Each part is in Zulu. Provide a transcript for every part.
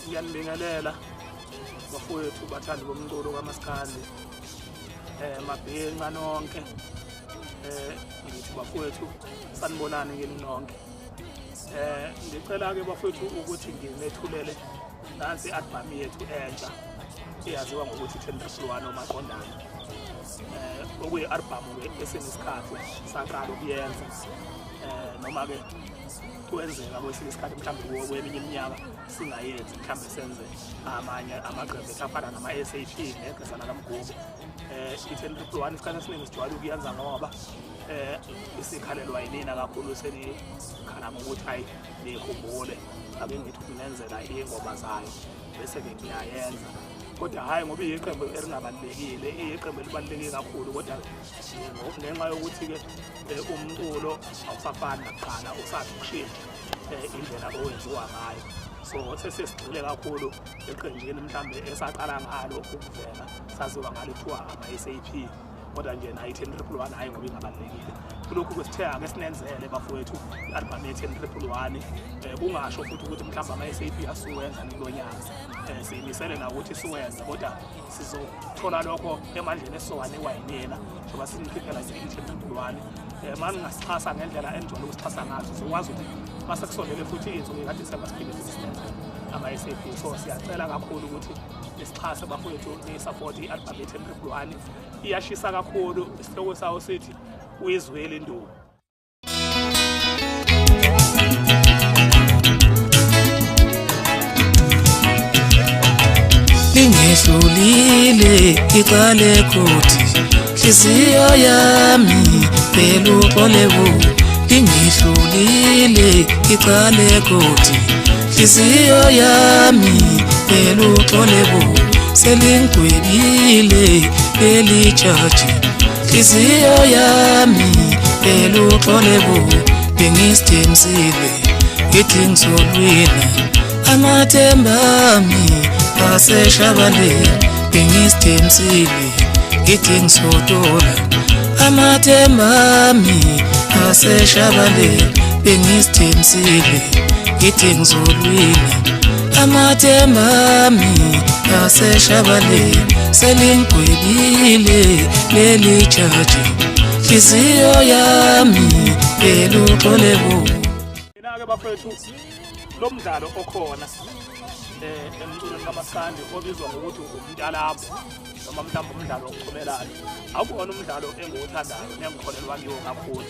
Ngiyabingelela bafowethu bathandi bomculo kaMaskandi mabhenga nonke ngithi bafowethu sanibonani ngini nonke ngicela ke bafowethu ukuthi nginethulele nansi album yethu entsha eyaziwa ngokuthi 1031 Omaqondana okuyi album ke esinesikhathi saqala ukuyenza noma ke kwenzeka kwesinye isikhathi mhlawumbe kweminye iminyaka singayenzi mhlawumbe senze amanye amaqembu afana nama-SAP negazana kaMgube i-1031 isikhathi esiningi sijwayele ukuyenza ngoba isikhalelwa yinina kakhulu senikhala ngokuthi hayi nikhumbule abe ngithi ukunenzela iy'ngoma zayo bese-ke ngiyayenza kodwa hhayi ngoba iyiqembu elingabalulekile iyiqembu elibaluleke kakhulu kodwa ngenxa yokuthi-ke umculo awusafani nakuqala usathi ukushintsha indlela owenziwa ngayo so sesesigxile kakhulu eqenjini mhlawumbe esaqala ngalo ukuvela saziwa ngalo kuthiwa ama-SAP kodwa nje nayo i-1031 hhayi ngoba ingabalulekile kulokhu kwesithe ake sinenzele bafowethu i-album ye-1031 kungasho futhi ukuthi mhlawumbe ama-SAP asuwenza kulo nyaka siyimisele nakuthi siwenze kodwa sizothola lokho emandleni esizowanikwa yinina njengoba sinikhiphela i-1031 maningasichasa ngendlela enijwayele ukusixhasa ngazo sizokwazi ukuthi masekusondele futhi iy'nsuku eka-December siphinde sisenze ama-SAP so siyacela kakhulu ukuthi nisixhase bafowethu nisapoti i-album ye-1031 iyashisa kakhulu isihloko sawo sithi uyizwile induku Ingehlulile iqale kuthi hliziyo yami phela uxoleko Ingehlulile iqale kuthi hliziyo yami phela uxoleko selingcwelile elijaji hliziyo yami phela uxoleko bengisithembisile ngithi ngizolwina amathemba ami aseshabale bengisithembisile ngithi ngizotola amathemba ami aseshabale bengisithembisile ngithi ngizolwina amathemba ami aseshabale selingcwelile leli jaji hliziyo yami phela uxoleko mina-ke bafowethu lo mdlalo okhona emculweni kaMaskandi obizwa ngokuthi umntalabo noma mhlawumbe umdlalo wokuchumelayo akuwona umdlalo engiwuthandayo nengikholelwa kiwo kakhulu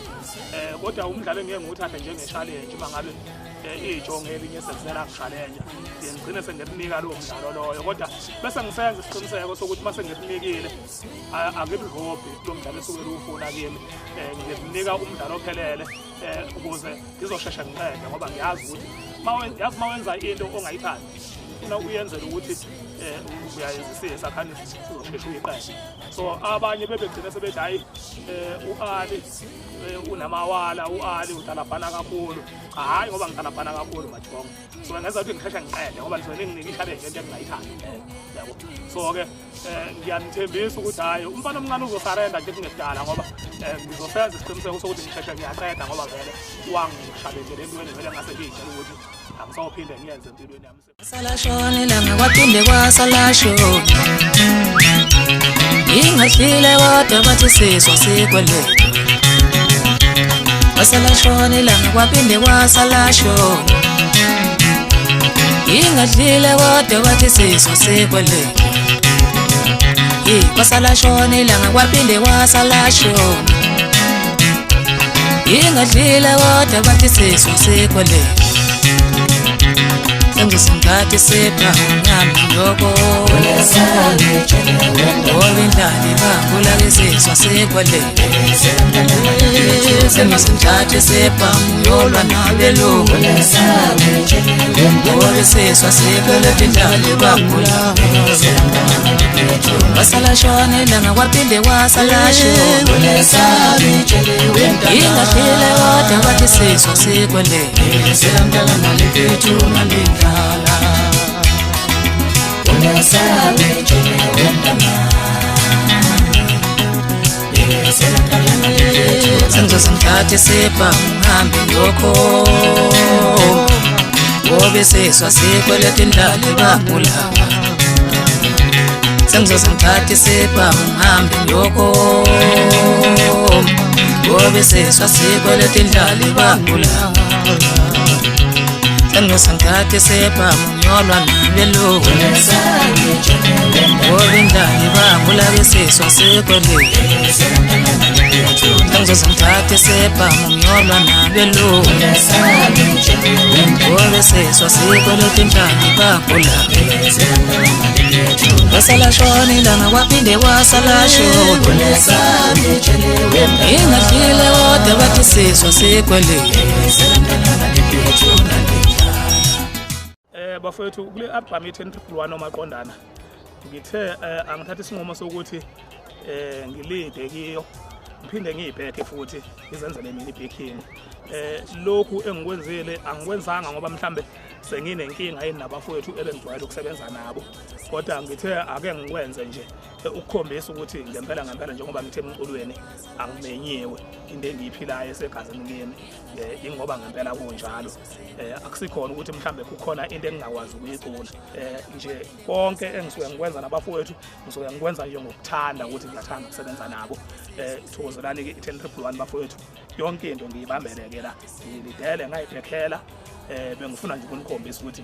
kodwa umdlalo engike ngiwuthande njenge-challenge uma ngabe iy'tsongo elinye sezisela ngishalenja ngigcine sengikunika lowo mdlalo loyo kodwa bese ngisenza isiqiniseko sokuthi uma sengikunikile akilidlobhi lo mdlalo esuke liwufuna kimi ngikunika umdlalo ophelele ukuze ngizosheshe ngincede ngoba ngiyazi ukuthi yazi uma wenza into ongayithandi ufuna uyenzela ukuthi uyayenzisisa khani uzosheshe uyiqede so abanye bebegcine sebethi hayi u-Ali unamawala u-Ali utalabhana kakhulu hhayi ngoba ngitalabhana kakhulu majongo so ngenza ukuthi ngisheshe ngiqede ngoba ngizobe nginginika i-challenge into engingayithandi yabo so-ke ngiyanithembisa ukuthi hhayi umfana omncane uzosarenda nje kungekudala ngoba ngizosenza isiqiniseko sokuthi ngisheshe ngiyaqeda ngoba vele wangishalengele entweni vele ngase ngiyitshela ukuthi angisawuphinde ngiyenze empilweni yami salashone langa kwaphinde kwasalashone ingahlile kodwa bathi siswa sikwelele wasala shona ilanga kwaphinde kwasala shona ingadlile kodwa bathi sizwa sikwele kwasala shona ilanga kwaphinde kwasala shona ingadlile kodwa bathi sizwa sikwele sengisingathi sepha unyama lokho obindali bangula kesizwa sikwele sengisingathi sepha uyolwa nabelo obesizwa sikwele bindali bangula wasala shona ilanga kwaphinde kwasala shona ingadlile kodwa bathi sizwa sikwele sengisingathi sepha uhambe lokho obesizwa sikwele tindali bangula sengisingathi sepha uhambe lokho obesizwa sikwele tindali bangula sengisingathi sepha unyolwa nabelo obindali bangula kesizwa sikwele sengisingathi sepha unyolwa nabelo obesizwa sikwele tindali bangula wasala shona ilanga kwaphinde kwasala shona ingadlile kodwa bathi sizwa sikwele bafowethu kule album ye-1031 Omaqondana ngithe angithatha isinqumo sokuthi ngilinde kiyo ngiphinde ngiyibheke futhi ngizenzele mina ibacking lokhu engikwenzile angikwenzanga ngoba mhlambe senginenkinga yini nabafowethu ebengijwayele ukusebenza nabo kodwa ngithe ake ngikwenze nje ukukhombisa ukuthi ngempela njengoba ngithe emculweni angimenyiwe into engiyiphilayo esegazini kimi ingoba ngempela kunjalo akusikhona ukuthi mhlambe kukhona into engingakwazi ukuyicula nje konke engisuke ngikwenza nabafowethu ngisuke ngikwenza nje ngokuthanda ukuthi ngiyathanda ukusebenza nabo thokozelani i-1031 bafowethu yonke into ngiyibambeleke la ngilidele ngayibhekhela bengifuna nje ukunikhombisa ukuthi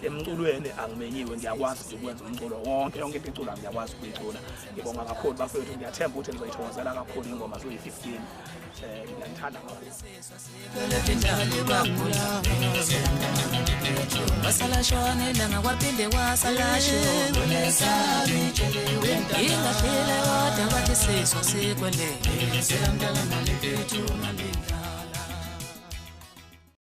emculweni angimenyiwe ngiyakwazi ukwenza umculo wonke yonke into icula ngiyakwazi ukuyicula ngibonga kakhulu bafowethu ngiyathemba ukuthi nizoyithokozela kakhulu ingoma zoyi-15 ngiyayithanda kakhulu wasala shona ilanga kwaphinde kwasala shona ingadlile kodwa bathi sizwa sikwele